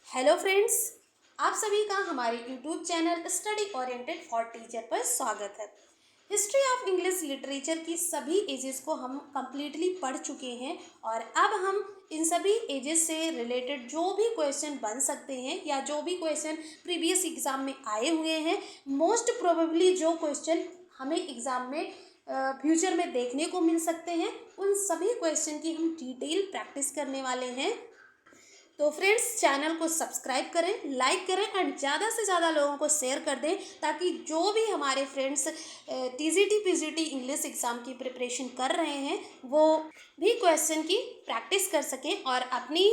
Hello friends, आप सभी का हमारे YouTube channel study oriented for teacher पर स्वागत है। हिस्ट्री ऑफ इंग्लिश लिटरेचर की सभी एजेस को हम कम्प्लीटली पढ़ चुके हैं और अब हम इन सभी एजेस से रिलेटेड जो भी क्वेश्चन बन सकते हैं या जो भी क्वेश्चन प्रीवियस एग्ज़ाम में आए हुए हैं, मोस्ट प्रोबेबली जो क्वेश्चन हमें एग्ज़ाम में फ्यूचर में देखने को मिल सकते हैं, उन सभी क्वेश्चन की हम डिटेल प्रैक्टिस करने वाले हैं। तो फ्रेंड्स, चैनल को सब्सक्राइब करें, लाइक करें एंड ज़्यादा से ज़्यादा लोगों को शेयर कर दें ताकि जो भी हमारे friends TGT PGT English exam की प्रिपरेशन कर रहे हैं वो भी क्वेश्चन की प्रैक्टिस कर सकें और अपनी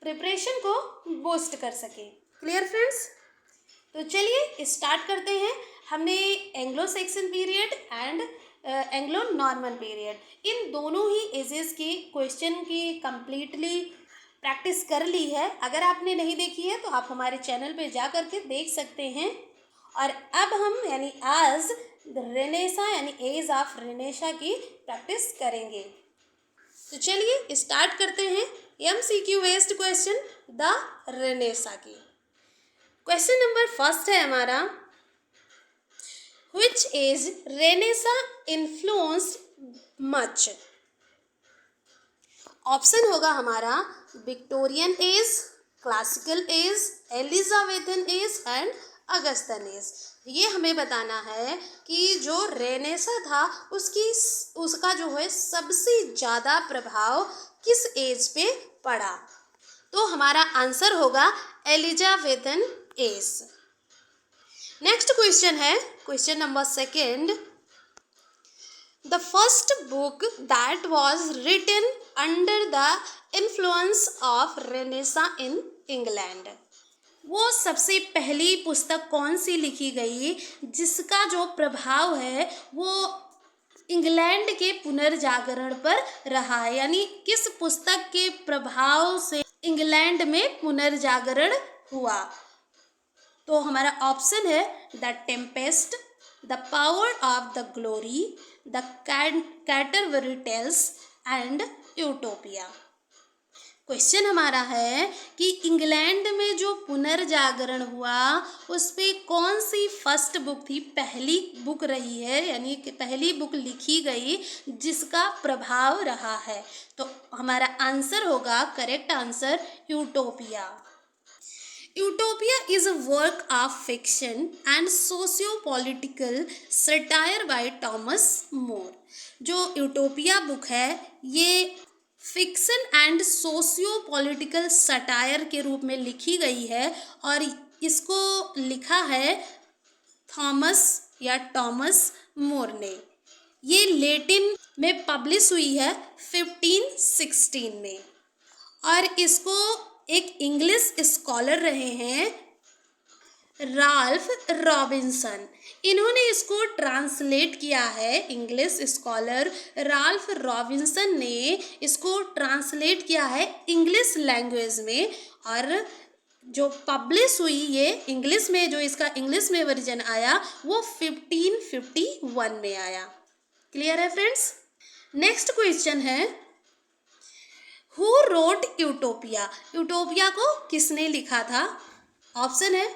प्रिपरेशन को बूस्ट कर सकें। Clear friends? तो चलिए स्टार्ट करते हैं। हमने Anglo section period and Anglo Norman period in दोनों ही एजेस के क्वेश्चन की कम्प्लीटली प्रैक्टिस कर ली है। अगर आपने नहीं देखी है तो आप हमारे चैनल पे जा कर के देख सकते हैं। और अब हम यानी आज रेनेसा यानी एज ऑफ रेनेसा की प्रैक्टिस करेंगे। तो चलिए स्टार्ट करते हैं MCQ based question the renaissance की। क्वेश्चन नंबर फर्स्ट है हमारा, which age renaissance influenced much. Option होगा हमारा Victorian age, classical age, Elizabethan age and Augustan age. ये हमें बताना है कि जो रेनेसा था उसका जो है सबसे ज़्यादा प्रभाव किस एज पे पड़ा। तो हमारा आंसर होगा एलिजाबेथन एज। नेक्स्ट क्वेश्चन है question number second, the first book that was written under the influence of Renaissance in England। वो सबसे पहली पुस्तक कौन सी लिखी गई जिसका जो प्रभाव है वो इंग्लैंड के पुनर्जागरण पर रहा है, यानी किस पुस्तक के प्रभाव से इंग्लैंड में पुनर्जागरण हुआ। तो हमारा ऑप्शन है the Tempest, the Power of the Glory, the Canterbury Tales and Utopia. Question हमारा है कि इंग्लैंड में जो पुनर्जागरण हुआ उस पे कौन सी फर्स्ट बुक थी, पहली बुक रही है, यानी कि पहली बुक लिखी गई जिसका प्रभाव रहा है। तो हमारा आंसर होगा, correct answer, utopia. Utopia is a work of fiction and socio-political satire by Thomas More। जो यूटोपिया बुक है ये fiction and socio political satire के रूप में लिखी गई है और इसको लिखा है टॉमस मोर ने। ये लैटिन में पब्लिश हुई है 1516 में और इसको एक इंग्लिश स्कॉलर रहे हैं राल्फ रॉबिन्सन, इन्होंने इसको ट्रांसलेट किया है। इंग्लिश स्कॉलर राल्फ रॉबिन्सन ने इसको ट्रांसलेट किया है इंग्लिश लैंग्वेज में और जो पब्लिश हुई ये इंग्लिश में, जो इसका इंग्लिश में वर्जन आया वो 1551 में आया। क्लियर है फ्रेंड्स? नेक्स्ट क्वेश्चन है, हु रोट यूटोपिया। यूटोपिया को किसने लिखा था? ऑप्शन है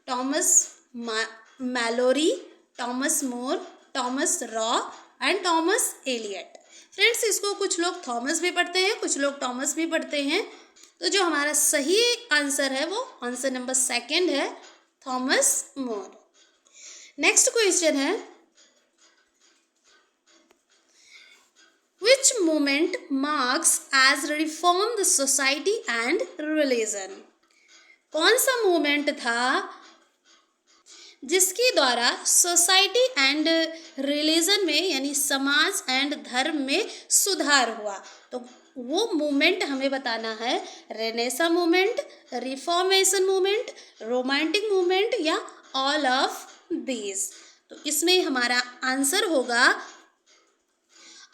Thomas Malory, Thomas More, Thomas Roe and Thomas Eliot. Friends, इसको कुछ लोग थॉमस भी पढ़ते हैं, कुछ लोग टॉमस भी पढ़ते हैं। तो जो हमारा सही आंसर है वो आंसर नंबर सेकेंड है, थॉमस मोर। नेक्स्ट क्वेश्चन है, which movement marks as reform the society and religion। कौन सा मूवमेंट था जिसके द्वारा सोसाइटी एंड रिलीजन में यानी समाज एंड धर्म में सुधार हुआ। तो वो मूवमेंट हमें बताना है, renaissance movement, Reformation movement, romantic movement या ऑल ऑफ दीज। तो इसमें हमारा आंसर होगा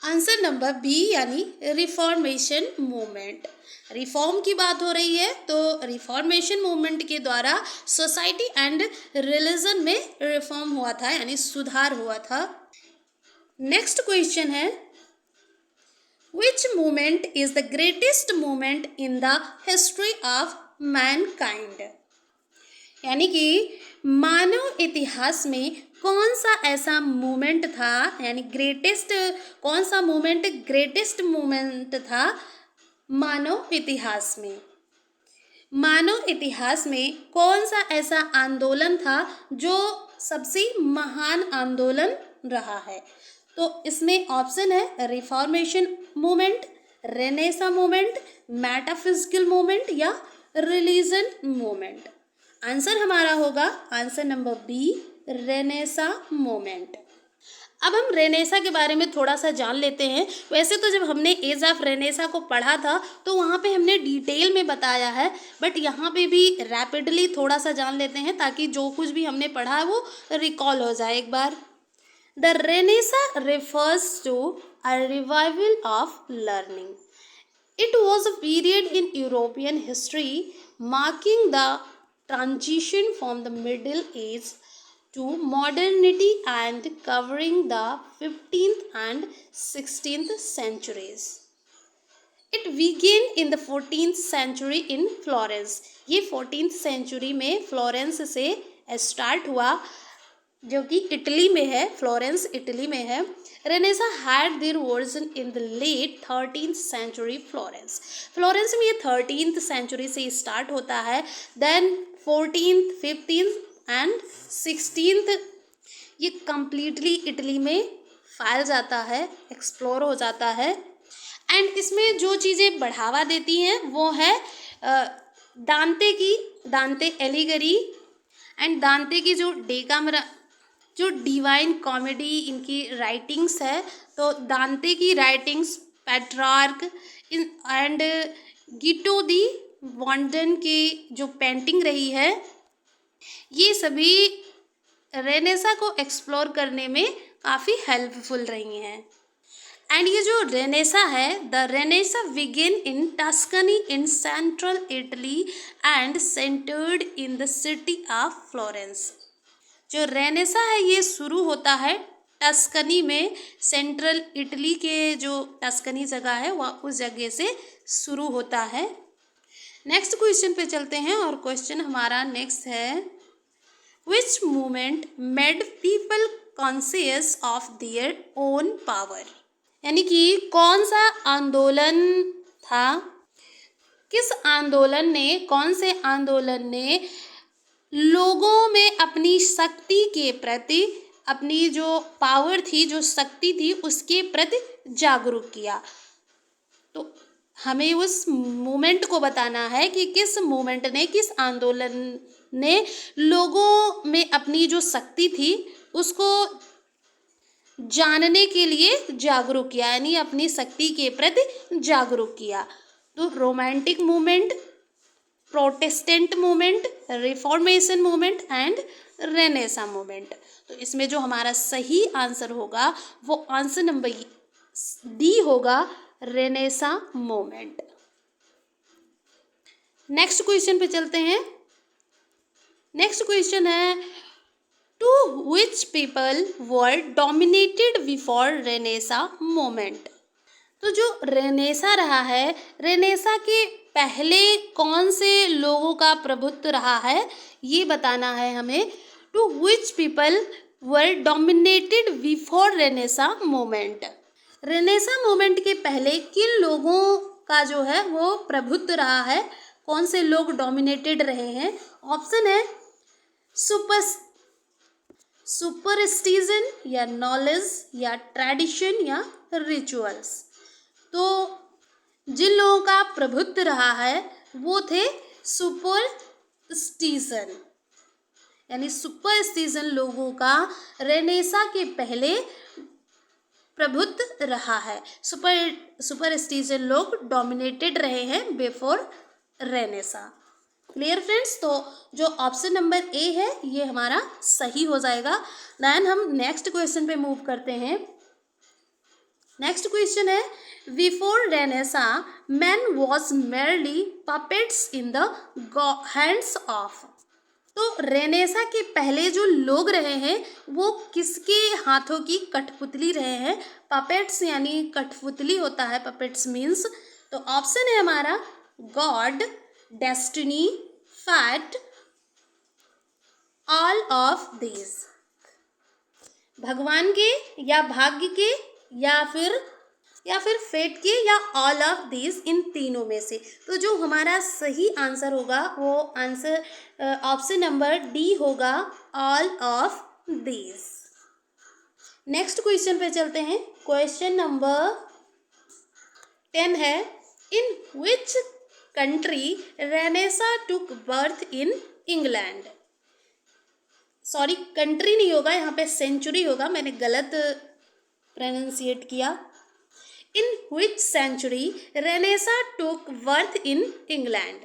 आंसर नंबर बी यानी रिफॉर्मेशन मूवमेंट। रिफॉर्म की बात हो रही है तो रिफॉर्मेशन मूवमेंट के द्वारा सोसाइटी एंड रिलीजन में रिफॉर्म हुआ था यानी सुधार हुआ था। नेक्स्ट क्वेश्चन है, Which movement is the greatest movement in the history of mankind? यानी कि मानव इतिहास में कौन सा ऐसा मूवमेंट था, यानी ग्रेटेस्ट कौन सा मूवमेंट ग्रेटेस्ट मूवमेंट था मानव इतिहास में? मानव इतिहास में कौन सा ऐसा आंदोलन था जो सबसे महान आंदोलन रहा है? तो इसमें ऑप्शन है Reformation movement, Renaissance movement, metaphysical movement या रिलीजन मूवमेंट। आंसर हमारा होगा answer number B, Renaissance movement. अब हम रेनेसा के बारे में थोड़ा सा जान लेते हैं। वैसे तो जब हमने एज ऑफ रेनेसा को पढ़ा था तो वहाँ पे हमने डिटेल में बताया है, बट यहाँ पे भी रैपिडली थोड़ा सा जान लेते हैं ताकि जो कुछ भी हमने पढ़ा है वो रिकॉल हो जाए एक बार। The renaissance refers to a revival of learning. It was a period in European history marking the transition from the Middle Age to modernity and covering the 15th and 16th centuries. It began in the 14th century in Florence. ये 14th century में Florence से start हुआ, जो कि Italy में है, Florence Italy में है। Renaissance had their origin in the late 13th century Florence. Florence में ये 13th सेंचुरी से स्टार्ट होता है, then 14th, 15th and 16th ये कम्प्लीटली इटली में फैल जाता है, एक्सप्लोर हो जाता है। एंड इसमें जो चीज़ें बढ़ावा देती हैं वो है दांते एलिगरी एंड दांते की जो डिवाइन कॉमेडी इनकी राइटिंग्स है। तो दांते की राइटिंग्स, पेट्रार्क एंड गिटो दी वॉन्डन की जो पेंटिंग रही है, ये सभी रेनेसा को एक्सप्लोर करने में काफ़ी हेल्पफुल रही हैं। एंड ये जो रेनेसा है, the Renaissance begin in Tuscany in central Italy and centred in the city of Florence. जो रेनेसा है ये शुरू होता है टस्कनी में, सेंट्रल इटली के जो टस्कनी जगह है वह उस जगह से शुरू होता है। नेक्स्ट क्वेश्चन पे चलते हैं और क्वेश्चन हमारा नेक्स्ट है, विच movement made people conscious of their own power? यानी कि कौन सा आंदोलन था, कौन से आंदोलन ने लोगों में अपनी शक्ति के प्रति, अपनी जो पावर थी, जो शक्ति थी, उसके प्रति जागरूक किया? तो हमें उस मूवमेंट को बताना है कि किस मूवमेंट ने, किस आंदोलन ने लोगों में अपनी जो शक्ति थी उसको जानने के लिए जागरूक किया, यानी अपनी शक्ति के प्रति जागरूक किया। तो romantic movement, Protestant movement, Reformation movement and Renaissance movement. तो इसमें जो हमारा सही आंसर होगा वो आंसर नंबर डी होगा, रेनेसा मूवमेंट। नेक्स्ट क्वेश्चन पे चलते हैं। नेक्स्ट क्वेश्चन है, to which people were dominated before Renaissance movement? तो जो रेनेसा रहा है, रेनेसा के पहले कौन से लोगों का प्रभुत्व रहा है ये बताना है हमें। To which people were dominated before Renaissance movement? Renaissance movement के पहले किन लोगों का जो है वो प्रभुत्व रहा है, कौन से लोग डोमिनेटेड रहे हैं? ऑप्शन है सुपरस्टिशन या नॉलेज या ट्रेडिशन या रिचुअल्स। तो जिन लोगों का प्रभुत्व रहा है वो थे सुपरस्टिशन, यानी सुपरस्टिशन लोगों का रेनेसा के पहले प्रभुत्व रहा है। सुपरस्टिशन लोग डोमिनेटेड रहे हैं बिफोर रेनेसा। Clear friends? तो जो ऑप्शन नंबर ए है ये हमारा सही हो जाएगा। देन हम नेक्स्ट क्वेश्चन पे मूव करते हैं। नेक्स्ट क्वेश्चन है, before Renaissance man was merely puppets in the hands of? तो रेनेसा के पहले जो लोग रहे हैं वो किसके हाथों की कठपुतली रहे हैं? पपेट्स यानी कठपुतली होता है, पपेट्स मीन्स। तो ऑप्शन है हमारा God, destiny, fat, all of these. भगवान के या भाग्य के या फिर फेट के या ऑल ऑफ दीज, इन तीनों में से। तो जो हमारा सही आंसर होगा वो आंसर ऑप्शन नंबर डी होगा, all of these. Next question पे चलते हैं। क्वेश्चन नंबर 10 है, in which country renaissance took birth in England? Sorry, country नहीं होगा यहाँ पे, सेंचुरी होगा, मैंने गलत प्रोनाउंसिएट किया। In which century renaissance took birth in England?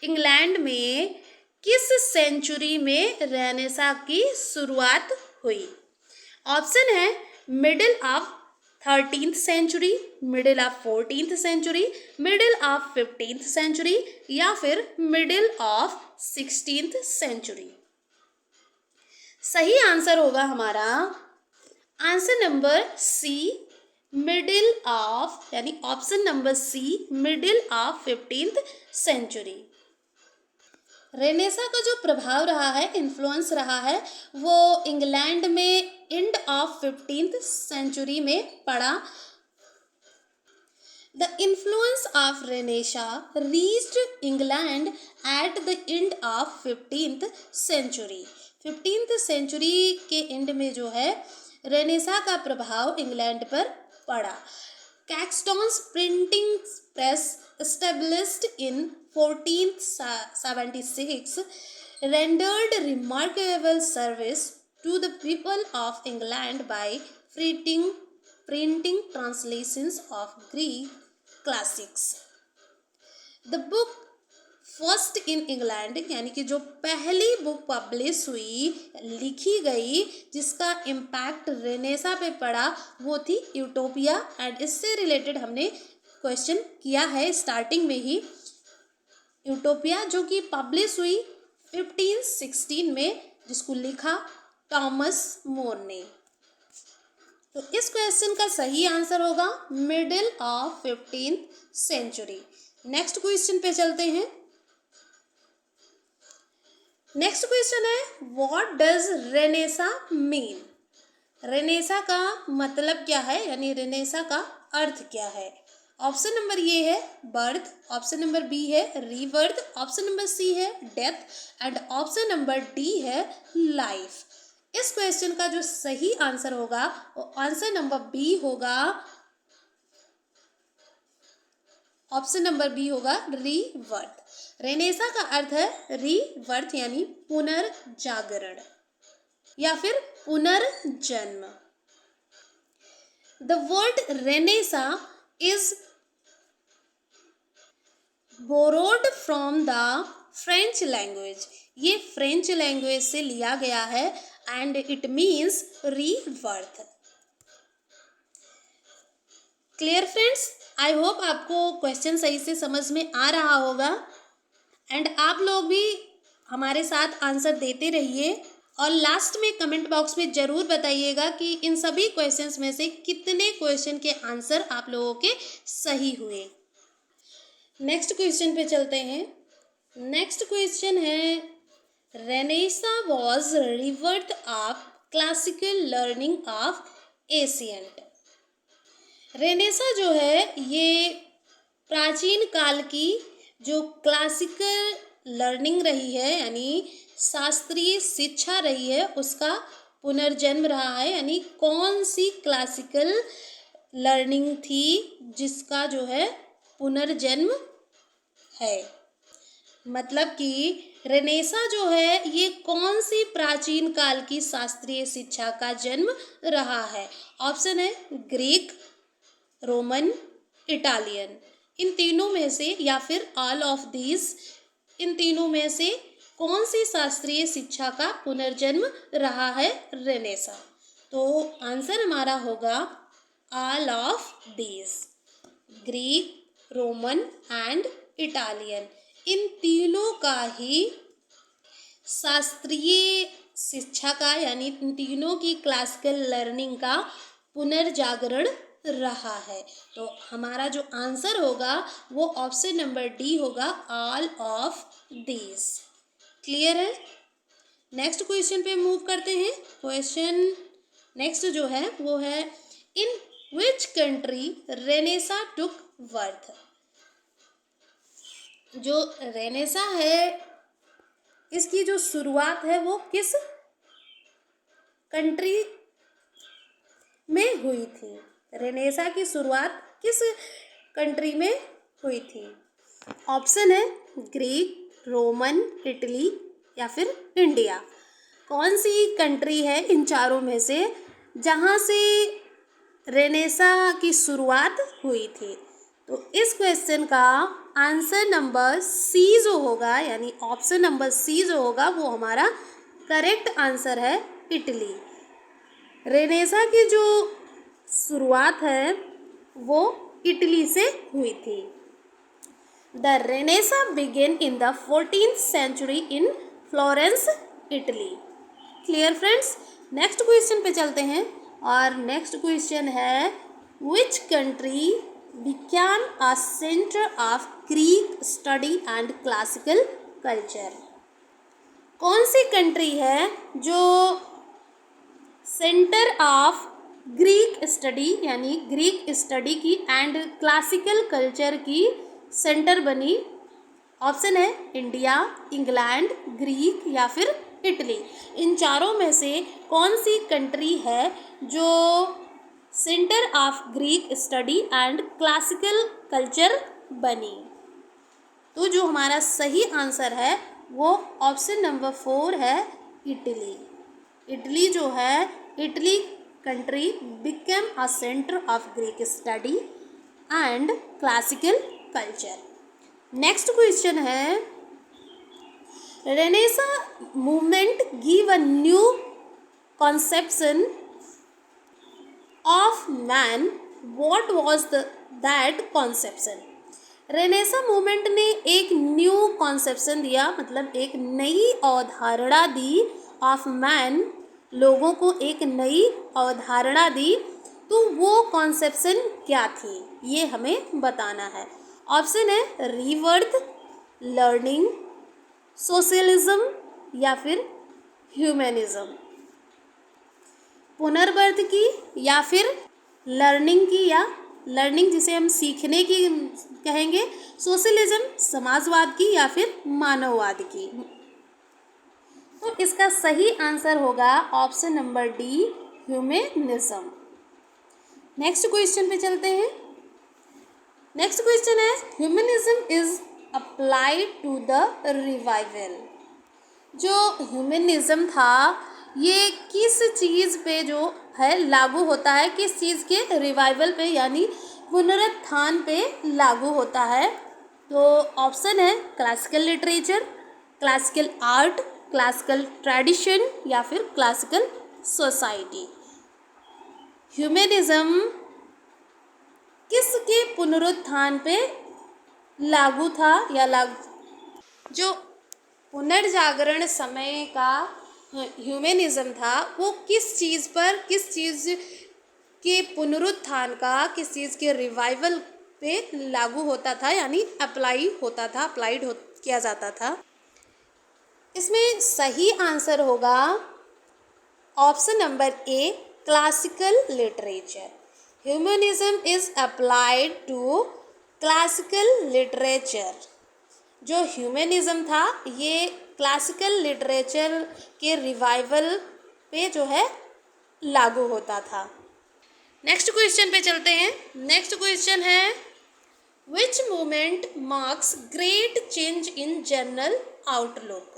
England में किस सेंचुरी में रेनेसा की शुरुआत हुई? ऑप्शन है middle of 13th century, middle of 14th century, middle of 15th century या फिर मिडिल ऑफ 16th सेंचुरी। सही आंसर होगा हमारा answer number C, middle of, यानी option number C, middle of 15th century. Renaissance का जो प्रभाव रहा है, इन्फ्लुएंस रहा है, वो इंग्लैंड में एंड ऑफ 15th सेंचुरी में पड़ा। The influence of Renaissance reached England at the end of 15th century. 15th century के एंड में जो है रेनेसा का प्रभाव इंग्लैंड पर पड़ा। Caxton's printing press established in 1476 rendered remarkable service to the people of England by printing translations of Greek classics. The book first in England, यानी कि जो पहली बुक पब्लिश हुई, लिखी गई, जिसका इम्पैक्ट रेनेसा पे पड़ा, वो थी यूटोपिया। एंड इससे रिलेटेड हमने क्वेश्चन किया है स्टार्टिंग में ही। यूटोपिया जो कि पब्लिश हुई 1516 में, जिसको लिखा थॉमस मोर ने। तो इस क्वेश्चन का सही आंसर होगा middle of 15th century. Next question पे चलते हैं। नेक्स्ट क्वेश्चन है, what does Renaissance mean? Renaissance का मतलब क्या है, यानी रेनेसा का अर्थ क्या है? ऑप्शन नंबर ए है बर्थ, ऑप्शन नंबर बी है रीबर्थ, ऑप्शन नंबर सी है death and option number D है लाइफ। इस क्वेश्चन का जो सही आंसर होगा वो आंसर नंबर बी होगा, ऑप्शन नंबर बी होगा रीबर्थ। रेनेसा का अर्थ है रीबर्थ, यानी पुनर्जागरण या फिर पुनर्जन्म। The word Renaissance is borrowed from the French language. ये फ्रेंच लैंग्वेज से लिया गया है and it means rebirth. Clear friends, I hope आपको क्वेश्चन सही से समझ में आ रहा होगा एंड आप लोग भी हमारे साथ आंसर देते रहिए और लास्ट में कमेंट बॉक्स में ज़रूर बताइएगा कि इन सभी क्वेश्चंस में से कितने क्वेश्चन के आंसर आप लोगों के सही हुए। नेक्स्ट क्वेश्चन पे चलते हैं। नेक्स्ट क्वेश्चन है, Renaissance was रिवर्थ of classical learning of ancient. Renaissance जो है ये प्राचीन काल की जो क्लासिकल लर्निंग रही है, यानी शास्त्रीय शिक्षा रही है, उसका पुनर्जन्म रहा है। यानी कौन सी क्लासिकल लर्निंग थी जिसका जो है पुनर्जन्म है? मतलब कि रेनेसा जो है ये कौन सी प्राचीन काल की शास्त्रीय शिक्षा का जन्म रहा है? ऑप्शन है ग्रीक, रोमन, इटालियन। इन तीनों में से या फिर ऑल ऑफ दीज, इन तीनों में से कौन सी शास्त्रीय शिक्षा का पुनर्जन्म रहा है रेनेसा? तो आंसर हमारा होगा all of these, Greek, Roman and Italian. इन तीनों का ही शास्त्रीय शिक्षा का यानी तीनों की क्लासिकल लर्निंग का पुनर्जागरण रहा है। तो हमारा जो आंसर होगा वो ऑप्शन नंबर डी होगा, ऑल ऑफ दीज। क्लियर है? नेक्स्ट क्वेश्चन पे मूव करते हैं। क्वेश्चन नेक्स्ट जो है वो है, in which country renaissance took birth. जो रेनेसा है इसकी जो शुरुआत है वो किस कंट्री में हुई थी? रेनेसा की शुरुआत किस कंट्री में हुई थी? ऑप्शन है ग्रीक, रोमन, इटली या फिर इंडिया। कौन सी कंट्री है इन चारों में से जहाँ से रेनेसा की शुरुआत हुई थी? तो इस क्वेश्चन का आंसर नंबर सी जो होगा, यानी ऑप्शन नंबर सी जो होगा वो हमारा करेक्ट आंसर है, इटली। रेनेसा की जो शुरुआत है वो इटली से हुई थी। The Renaissance began in the 14th century in Florence, Italy. Clear friends? Next question पे चलते हैं और नेक्स्ट क्वेश्चन है, which country became a centre of Greek study and classical culture. कौन सी कंट्री है जो सेंटर ऑफ ग्रीक स्टडी यानी ग्रीक स्टडी की एंड क्लासिकल कल्चर की सेंटर बनी? ऑप्शन है इंडिया, इंग्लैंड, ग्रीक या फिर इटली। इन चारों में से कौन सी कंट्री है जो centre of Greek study and classical culture बनी? तो जो हमारा सही आंसर है वो ऑप्शन नंबर 4 है, इटली। इटली जो है, Italy country became a centre of Greek study and classical culture. Next question है, renaissance movement give a new conception of man, what was that conception. Renaissance movement ने एक new conception दिया, मतलब एक नई अवधारणा दी, ऑफ मैन, लोगों को एक नई अवधारणा दी। तो वो कॉन्सेप्शन क्या थी ये हमें बताना है। ऑप्शन है रीबर्थ, लर्निंग, सोशलिज्म या फिर ह्यूमनिज्म। पुनर्बर्थ की या फिर लर्निंग की, या लर्निंग जिसे हम सीखने की कहेंगे, सोशलिज्म समाजवाद की या फिर मानववाद की। तो इसका सही आंसर होगा option number D, humanism. Next question पे चलते हैं। नेक्स्ट क्वेश्चन है, humanism is applied to the revival. जो ह्यूमनिज्म था ये किस चीज़ पे जो है लागू होता है, किस चीज़ के रिवाइवल पे यानी पुनरुत्थान पे लागू होता है? तो ऑप्शन है classical literature, classical art, classical tradition या फिर क्लासिकल सोसाइटी। ह्यूमनिज्म किसके पुनरुत्थान पे लागू था या लागू, जो पुनर्जागरण समय का ह्यूमनिज्म था वो किस चीज़ पर, किस चीज़ के पुनरुत्थान का, किस चीज़ के रिवाइवल पे लागू होता था यानी अप्लाई होता था, अप्लाइड किया जाता था? इसमें सही आंसर होगा option number A, classical literature. Humanism is applied to classical literature. जो ह्यूमनिज्म था ये क्लासिकल लिटरेचर के रिवाइवल पे जो है लागू होता था। नेक्स्ट क्वेश्चन पे चलते हैं। नेक्स्ट क्वेश्चन है, विच movement marks great change in general outlook.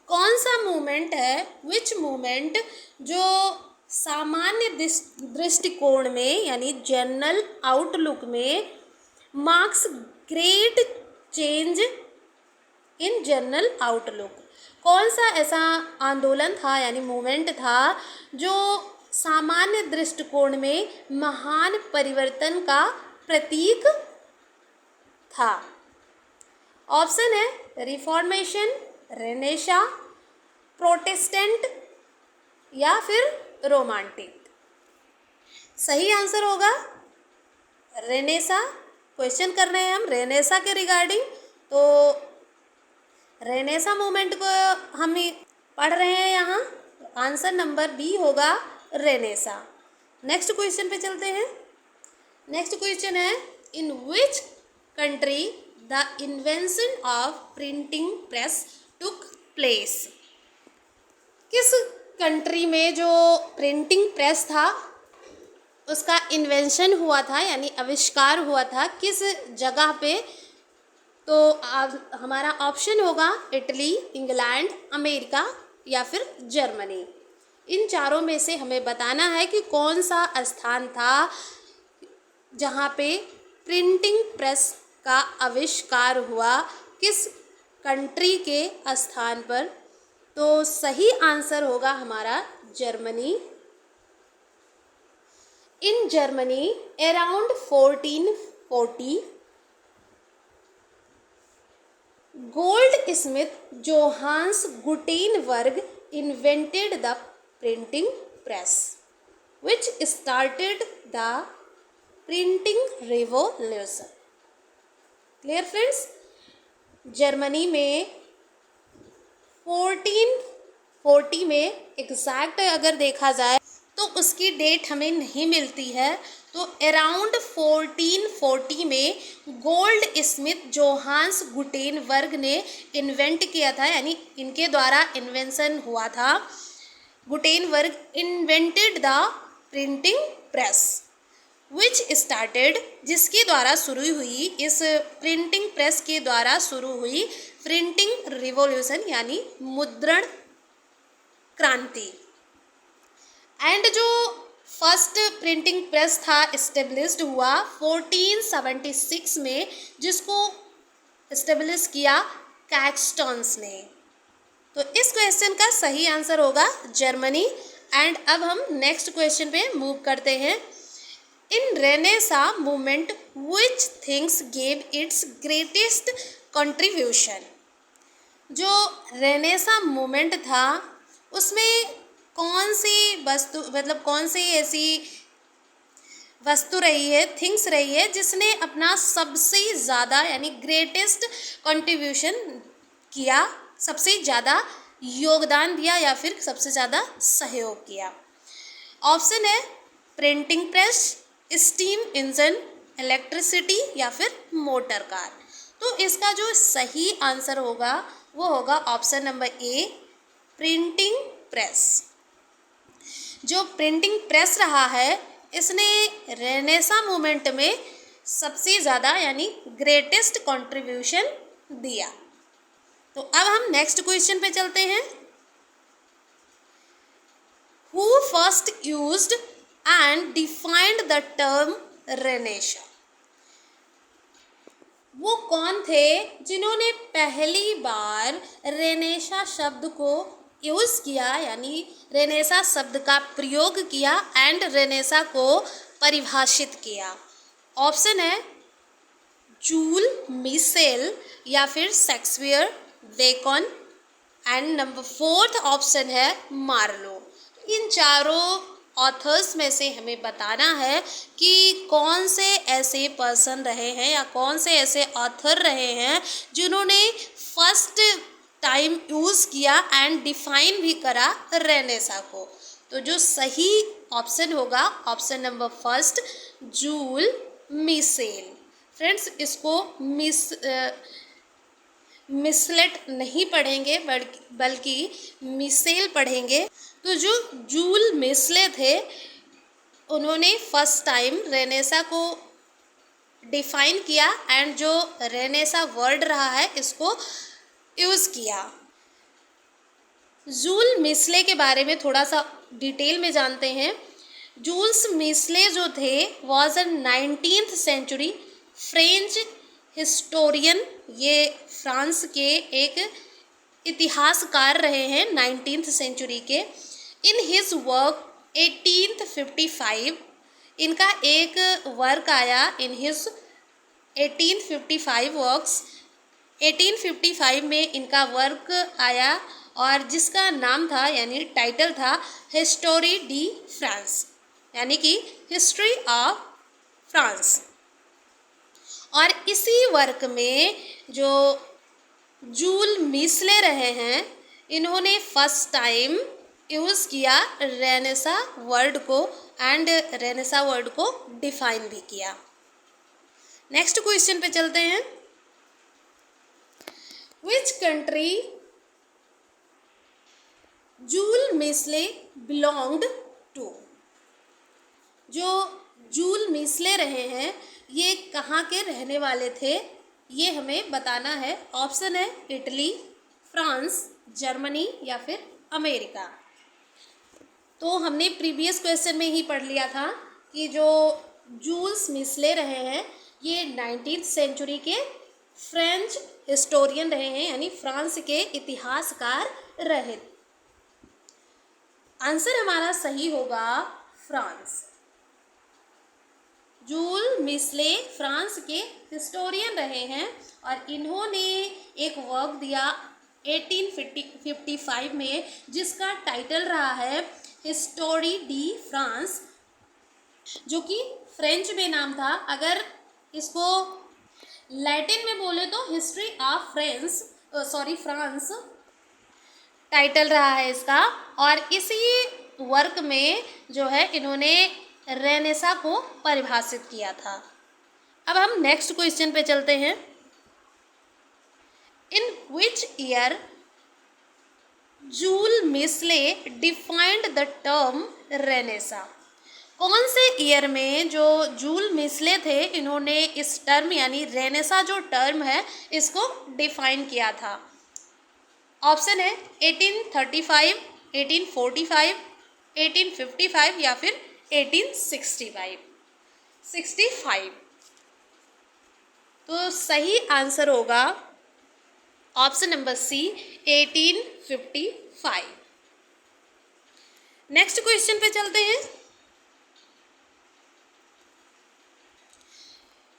कौन सा मूवमेंट है, विच मूवमेंट जो सामान्य दृष्टिकोण में यानी जनरल आउटलुक में marks great change in general outlook. कौन सा ऐसा आंदोलन था यानी मूवमेंट था जो सामान्य दृष्टिकोण में महान परिवर्तन का प्रतीक था? ऑप्शन है रिफॉर्मेशन, रेनेसा, प्रोटेस्टेंट या फिर रोमांटिक? सही आंसर होगा रेनेसा। क्वेश्चन कर रहे हैं हम रेनेसा के रिगार्डिंग, तो रेनेसा मूवमेंट को हम पढ़ रहे हैं यहाँ। आंसर नंबर बी होगा रेनेसा। नेक्स्ट क्वेश्चन पे चलते हैं। नेक्स्ट क्वेश्चन है, in which country the invention of printing press took place? किस कंट्री में जो प्रिंटिंग प्रेस था उसका इन्वेंशन हुआ था, यानी आविष्कार हुआ था, किस जगह पे? तो हमारा ऑप्शन होगा इटली, इंग्लैंड, अमेरिका या फिर जर्मनी। इन चारों में से हमें बताना है कि कौन सा स्थान था जहाँ पे प्रिंटिंग प्रेस का आविष्कार हुआ, किस कंट्री के स्थान पर? तो सही आंसर होगा हमारा Germany. In Germany around 1440 Goldsmith Johannes Gutenberg invented the printing press which started the printing revolution. Clear friends? Germany में 1440 में एग्जैक्ट अगर देखा जाए तो उसकी डेट हमें नहीं मिलती है, तो अराउंड 1440 में गोल्ड स्मिथ जोहान्स गुटेनबर्ग ने इन्वेंट किया था, यानी इनके द्वारा इन्वेंशन हुआ था। Gutenberg invented the printing press which started, जिसके द्वारा शुरू हुई, इस प्रिंटिंग प्रेस के द्वारा शुरू हुई प्रिंटिंग रिवॉल्यूशन यानी मुद्रण क्रांति। एंड जो फर्स्ट प्रिंटिंग प्रेस था इस्टेब्लिश्ड हुआ 1476 में, जिसको इस्टेब्लिश किया कैक्सटन्स ने। तो इस क्वेश्चन का सही आंसर होगा जर्मनी। एंड अब हम नेक्स्ट क्वेश्चन पे मूव करते हैं। In renaissance movement which things gave its greatest contribution? जो रेनेसा मूवमेंट था उसमें कौन सी वस्तु, मतलब कौन सी ऐसी वस्तु रही है, थिंग्स रही है, जिसने अपना सबसे ज़्यादा यानी ग्रेटेस्ट कंट्रीब्यूशन किया, सबसे ज़्यादा योगदान दिया या फिर सबसे ज़्यादा सहयोग किया? ऑप्शन है printing press, steam engine, electricity या फिर मोटर कार। तो इसका जो सही आंसर होगा वो होगा ऑप्शन नंबर ए, प्रिंटिंग प्रेस। जो प्रिंटिंग प्रेस रहा है इसने रेनेसा मूवमेंट में सबसे ज़्यादा यानी ग्रेटेस्ट कंट्रीब्यूशन दिया। तो अब हम नेक्स्ट क्वेश्चन पे चलते हैं। Who first used and defined the term Renaissance? वो कौन थे जिन्होंने पहली बार रेनेसा शब्द को यूज़ किया, यानी रेनेसा शब्द का प्रयोग किया एंड रेनेसा को परिभाषित किया? ऑप्शन है जूल मिशेल या फिर Shakespeare, Bacon and number 4th option है मार्लो। इन चारों ऑथर्स में से हमें बताना है कि कौन से ऐसे पर्सन रहे हैं या कौन से ऐसे ऑथर रहे हैं जिन्होंने फर्स्ट टाइम यूज़ किया एंड डिफाइन भी करा रेनेसा को। तो जो सही ऑप्शन होगा option number 1 Jules Michelet. Friends इसको मिसलेट नहीं पढ़ेंगे बल्कि मिशेल पढ़ेंगे। तो जो जूल मिशेल थे उन्होंने फर्स्ट टाइम रेनेसा को डिफाइन किया एंड जो रेनेसा वर्ड रहा है इसको यूज़ किया। जूल मिशेल के बारे में थोड़ा सा डिटेल में जानते हैं। जूल्स मिशेल जो थे was a 19th century French historian. ये फ्रांस के एक इतिहासकार रहे हैं 19th सेंचुरी के। इन हिज वर्क 1855, इनका एक वर्क आया इन हिज 1855 वर्क्स। 1855 में इनका वर्क आया और जिसका नाम था यानी टाइटल था हिस्टोरी डी फ्रांस, यानी कि हिस्ट्री ऑफ फ्रांस। और इसी वर्क में जो जूल मिसले रहे हैं, इन्होंने फर्स्ट टाइम यूज़ किया रेनेसा वर्ड को एंड रेनेसा वर्ड को डिफाइन भी किया। नेक्स्ट क्वेश्चन पे चलते हैं। विच कंट्री जूल मिसले बिलोंग्ड टू? जो जूल मिसले रहे हैं ये कहाँ के रहने वाले थे, ये हमें बताना है। ऑप्शन है इटली, फ्रांस, जर्मनी या फिर अमेरिका। तो हमने प्रीवियस क्वेश्चन में ही पढ़ लिया था कि जो जूल्स मिसले रहे हैं ये 19th सेंचुरी के फ्रेंच हिस्टोरियन रहे हैं, यानी फ्रांस के इतिहासकार रहे। आंसर हमारा सही होगा फ्रांस। जूल मिसले फ्रांस के हिस्टोरियन रहे हैं और इन्होंने एक वर्क दिया 1855 में जिसका टाइटल रहा है हिस्टोरी डी फ्रांस, जो कि फ्रेंच में नाम था। अगर इसको लैटिन में बोले तो हिस्ट्री ऑफ फ्रांस टाइटल रहा है इसका। और इसी वर्क में जो है इन्होंने रेनेसा को परिभाषित किया था। अब हम नेक्स्ट क्वेश्चन पे चलते हैं। इन विच ईयर जूल मिसले डिफाइंड द टर्म रेनेसा? कौन से ईयर में जो जूल मिसले थे इन्होंने इस टर्म यानी रेनेसा जो टर्म है इसको डिफाइन किया था? ऑप्शन है 1835, 1845, 1855 या फिर 1865। तो सही आंसर होगा option number C 1855। Next question पे चलते हैं।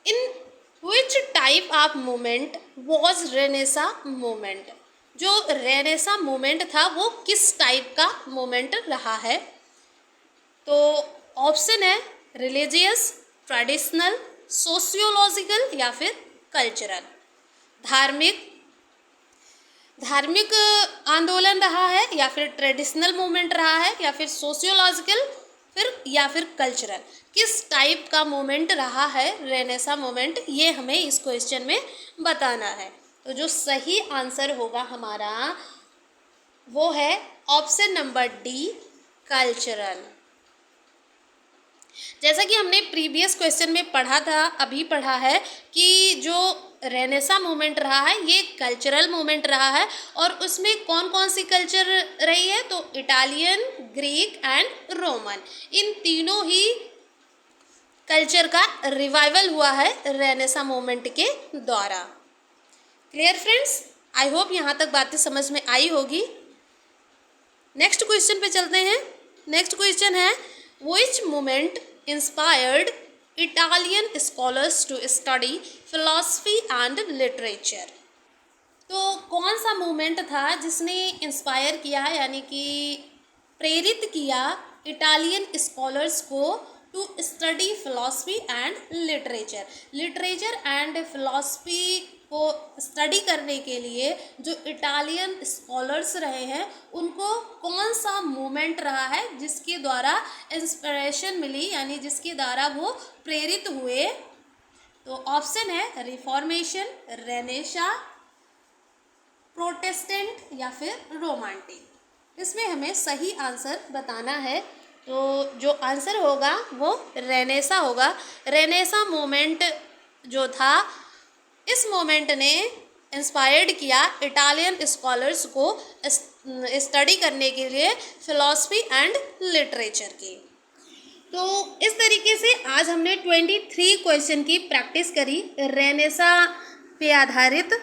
In which type of movement was renaissance movement? जो रेनेसा मूवमेंट था वो किस टाइप का मूवमेंट रहा है? तो ऑप्शन है रिलीजियस, ट्रेडिशनल, सोशियोलॉजिकल या फिर कल्चरल। धार्मिक आंदोलन रहा है या फिर ट्रेडिशनल मूवमेंट रहा है या फिर सोशियोलॉजिकल या फिर कल्चरल। किस टाइप का मूवमेंट रहा है रेनेसा मूवमेंट, ये हमें इस क्वेश्चन में बताना है। तो जो सही आंसर होगा हमारा वो है ऑप्शन नंबर डी कल्चरल। जैसा कि हमने प्रीवियस क्वेश्चन में पढ़ा था, अभी पढ़ा है कि जो रेनेसा मूवमेंट रहा है ये कल्चरल मूवमेंट रहा है। और उसमें कौन कौन सी कल्चर रही है? तो इटालियन, ग्रीक एंड रोमन, इन तीनों ही कल्चर का रिवाइवल हुआ है रेनेसा मूवमेंट के द्वारा। Clear friends? आई होप यहाँ तक बातें समझ में आई होगी। नेक्स्ट क्वेश्चन पे चलते हैं। नेक्स्ट क्वेश्चन है which movement inspired Italian scholars to study philosophy and literature? तो कौन सा मूवमेंट था जिसने इंस्पायर किया यानी कि प्रेरित किया इटालियन स्कॉलर्स को to study philosophy and literature and philosophy को स्टडी करने के लिए जो इटालियन स्कॉलर्स रहे हैं उनको कौन सा मूवमेंट रहा है जिसके द्वारा इंस्पिरेशन मिली, यानी जिसके द्वारा वो प्रेरित हुए? तो ऑप्शन है रिफॉर्मेशन, रेनेसा, प्रोटेस्टेंट या फिर रोमांटिक। इसमें हमें सही आंसर बताना है। तो जो आंसर होगा वो रेनेसा होगा। रेनेसा मूवमेंट जो था, इस मूवमेंट ने इंस्पायर्ड किया इटालियन स्कॉलर्स को स्टडी करने के लिए फिलॉसफी एंड लिटरेचर की। तो इस तरीके से आज हमने 23 क्वेश्चन की प्रैक्टिस करी रेनेसा पे आधारित।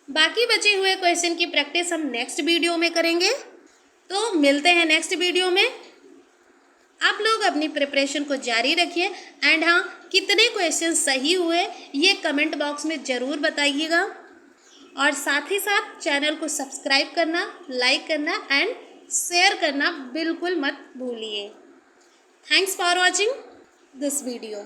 बाकी बचे हुए क्वेश्चन की प्रैक्टिस हम नेक्स्ट वीडियो में करेंगे। तो मिलते हैं नेक्स्ट वीडियो में। आप लोग अपनी प्रिपरेशन को जारी रखिए एंड हाँ, कितने क्वेश्चन सही हुए ये कमेंट बॉक्स में ज़रूर बताइएगा। और साथ ही साथ चैनल को सब्सक्राइब करना, लाइक करना एंड शेयर करना बिल्कुल मत भूलिए। Thanks for watching this video.